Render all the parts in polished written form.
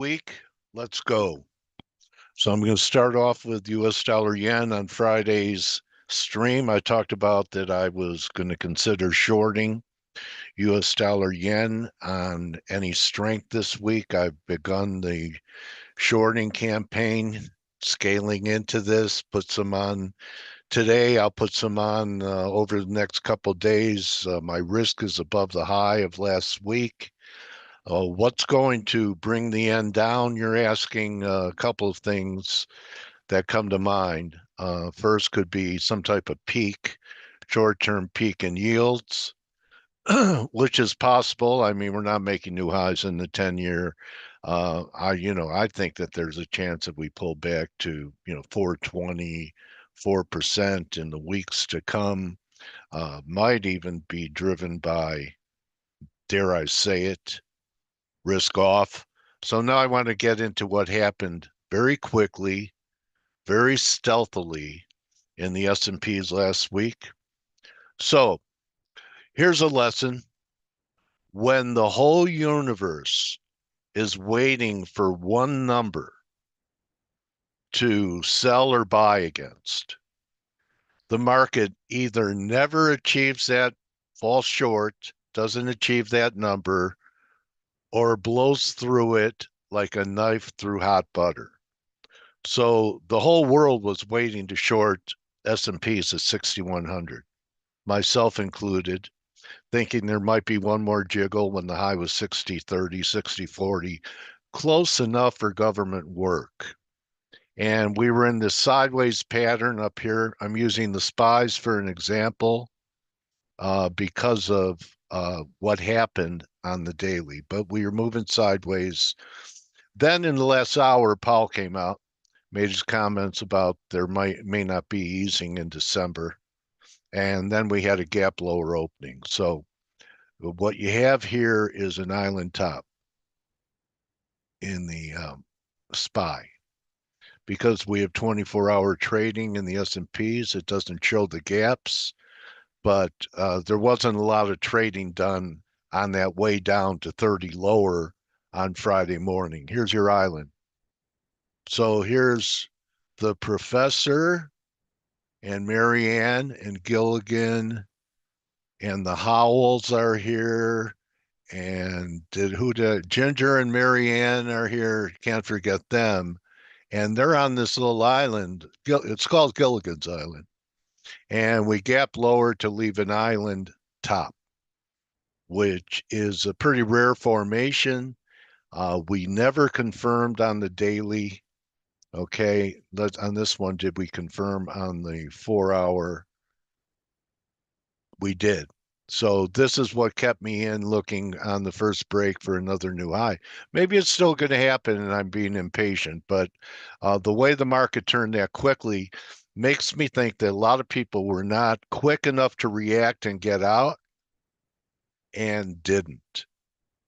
Week. Let's go. So I'm going to start off with US dollar yen on Friday's stream. I talked about that I was going to consider shorting US dollar yen on any strength this week. I've begun the shorting campaign, scaling into this, put some on today. I'll put some on over the next couple of days. My risk is above the high of last week. What's going to bring the yen down? You're asking a couple of things that come to mind. First could be some type of peak, short-term peak in yields, which is possible. I mean, we're not making new highs in the 10-year. I think that there's a chance that we pull back to, 4.20, 4% in the weeks to come. Might even be driven by, dare I say it, risk off. So now I want to get into what happened very quickly, very stealthily in the S&Ps last week. So here's a lesson. When the whole universe is waiting for one number to sell or buy against, the market either never achieves that, falls short, doesn't achieve that number, or blows through it like a knife through hot butter. So the whole world was waiting to short S&Ps at 6,100, myself included, thinking there might be one more jiggle when the high was 60.30, 60.40, close enough for government work. And we were in this sideways pattern up here. I'm using the SPYs for an example because of what happened on the daily, but we were moving sideways. Then in the last hour, Powell came out, made his comments about there may not be easing in December. And then we had a gap lower opening. So what you have here is an island top in the SPY. Because we have 24-hour trading in the S&Ps, it doesn't show the gaps, but there wasn't a lot of trading done on that way down to 30 lower on Friday morning. Here's your island. So here's the professor and Marianne and Gilligan and the Howells are here. And Ginger and Marianne are here. Can't forget them. And they're on this little island. It's called Gilligan's Island. And we gap lower to leave an island top, which is a pretty rare formation. We never confirmed on the daily. Okay, on this one, did we confirm on the 4-hour? We did. So this is what kept me in looking on the first break for another new high. Maybe it's still going to happen and I'm being impatient, but the way the market turned that quickly makes me think that a lot of people were not quick enough to react and get out and didn't,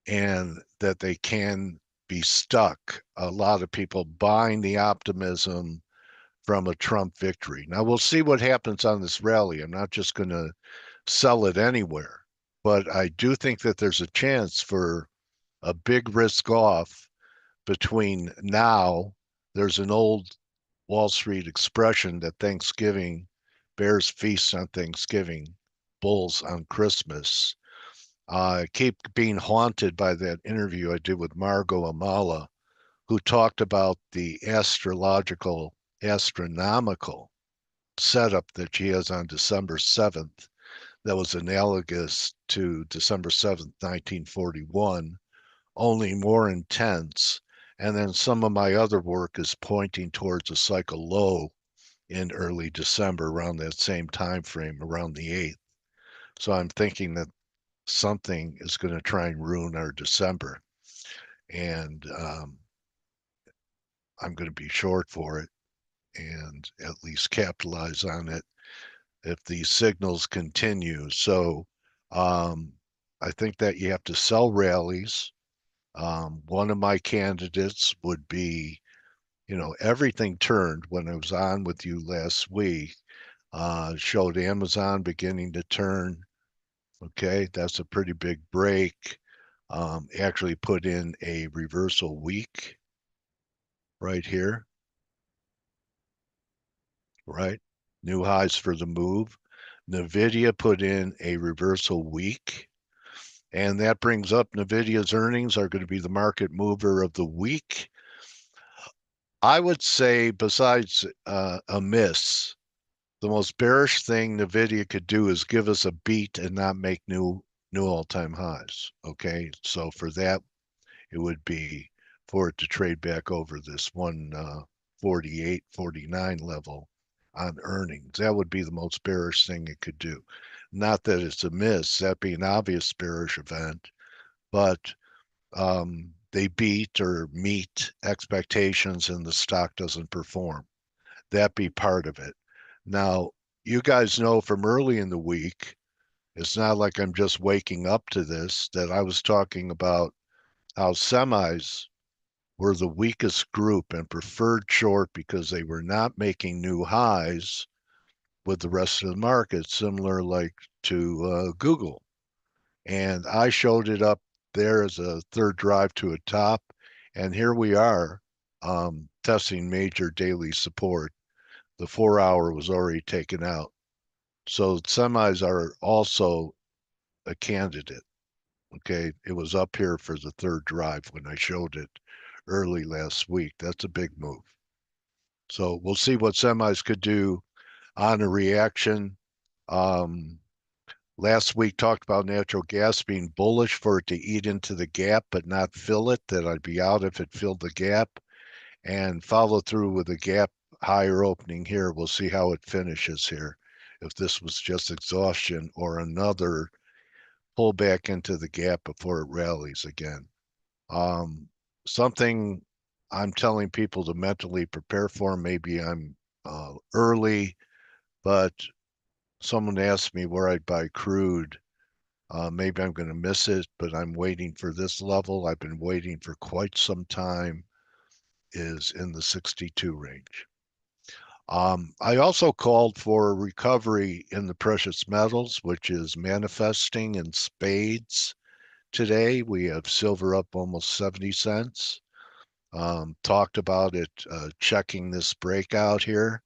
and that they can be stuck. A lot of people buying the optimism from a Trump victory. Now we'll see what happens on this rally. I'm not just going to sell it anywhere, but I do think that there's a chance for a big risk off between now. There's an old Wall Street expression that Thanksgiving, bears feast on Thanksgiving, bulls on Christmas. I keep being haunted by that interview I did with Margot Amala, who talked about the astronomical setup that she has on December 7th that was analogous to December 7th, 1941, only more intense. And then some of my other work is pointing towards a cycle low in early December around that same time frame, around the 8th. So I'm thinking that something is going to try and ruin our December. And I'm going to be short for it and at least capitalize on it if these signals continue. So I think that you have to sell rallies. One of my candidates would be, everything turned when I was on with you last week. Showed Amazon beginning to turn. Okay, that's a pretty big break. Actually put in a reversal week right here, right? New highs for the move. NVIDIA put in a reversal week, and that brings up NVIDIA's earnings are going to be the market mover of the week. I would say, besides a miss, the most bearish thing NVIDIA could do is give us a beat and not make new all-time highs. Okay, so for that, it would be for it to trade back over this 148, 49 level on earnings. That would be the most bearish thing it could do. Not that it's a miss, that'd be an obvious bearish event, but they beat or meet expectations and the stock doesn't perform. That be part of it. Now, you guys know from early in the week, it's not like I'm just waking up to this, that I was talking about how semis were the weakest group and preferred short because they were not making new highs with the rest of the market, similar like to Google. And I showed it up there as a third drive to a top. And here we are testing major daily support. The 4 hour was already taken out. So semis are also a candidate. Okay. It was up here for the third drive when I showed it early last week. That's a big move. So we'll see what semis could do on a reaction. Um, Last week talked about natural gas being bullish for it to eat into the gap but not fill it, that I'd be out if it filled the gap, and follow through with a gap higher opening here. We'll see how it finishes here. If this was just exhaustion or another pull back into the gap before it rallies again. Um, Something I'm telling people to mentally prepare for. Maybe I'm early, but someone asked me where I'd buy crude. Maybe I'm going to miss it, but I'm waiting for this level. I've been waiting for quite some time, is in the 62 range. I also called for a recovery in the precious metals, which is manifesting in spades today. We have silver up almost 70 cents. Talked about it checking this breakout here.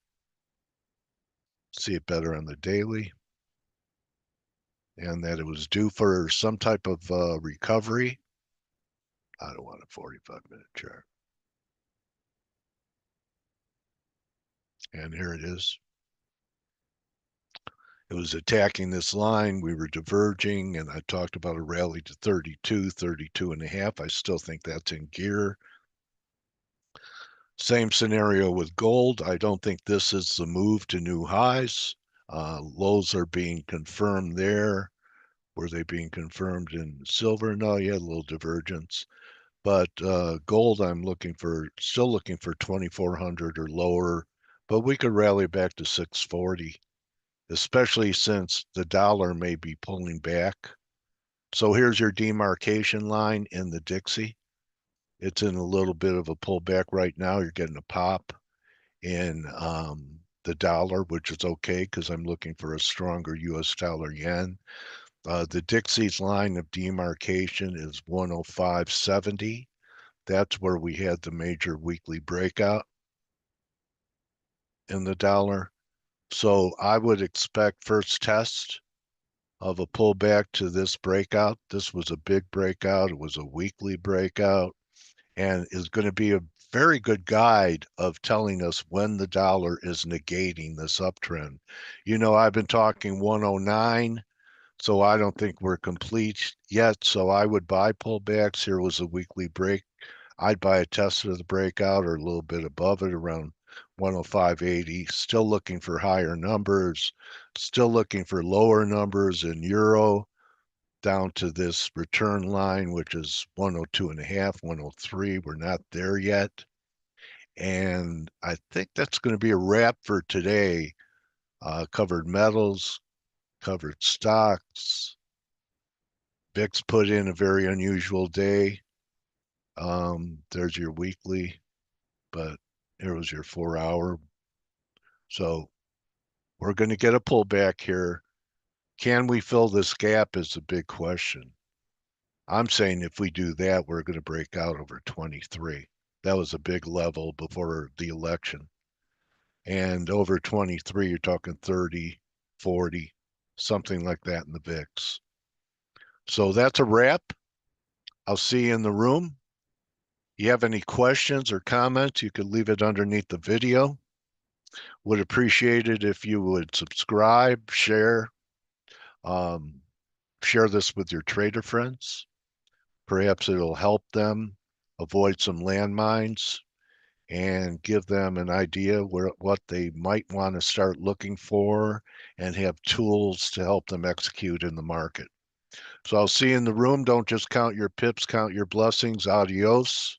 See it better on the daily. And that it was due for some type of recovery. I don't want a 45-minute chart. And here it is. It was attacking this line. We were diverging, and I talked about a rally to 32, 32 and a half. I still think that's in gear. Same scenario with gold. I don't think this is the move to new highs. Lows are being confirmed there. Were they being confirmed in silver? No, you had a little divergence. But gold, I'm still looking for 2,400 or lower. But we could rally back to 640, especially since the dollar may be pulling back. So here's your demarcation line in the Dixie. It's in a little bit of a pullback right now. You're getting a pop in the dollar, which is okay because I'm looking for a stronger US dollar yen. The Dixie's line of demarcation is 105.70. That's where we had the major weekly breakout in the dollar. So I would expect first test of a pullback to this breakout. This was a big breakout. It was a weekly breakout and is going to be a very good guide of telling us when the dollar is negating this uptrend. You know, I've been talking 109, so I don't think we're complete yet. So I would buy pullbacks. Here was a weekly break. I'd buy a test of the breakout or a little bit above it around 105.80. Still looking for higher numbers, still looking for lower numbers in euro down to this return line, which is 102 and a half, 103. We're not there yet. And I think that's going to be a wrap for today. Covered metals, covered stocks. VIX put in a very unusual day. There's your weekly, but here was your 4 hour. So we're going to get a pullback here. Can we fill this gap is a big question. I'm saying if we do that, we're going to break out over 23. That was a big level before the election. And over 23, you're talking 30, 40, something like that in the VIX. So that's a wrap. I'll see you in the room. You have any questions or comments, you could leave it underneath the video. Would appreciate it if you would subscribe, um, share this with your trader friends. Perhaps it'll help them avoid some landmines and give them an idea what they might want to start looking for and have tools to help them execute in the market. So I'll see you in the room. Don't just count your pips, count your blessings. Adios.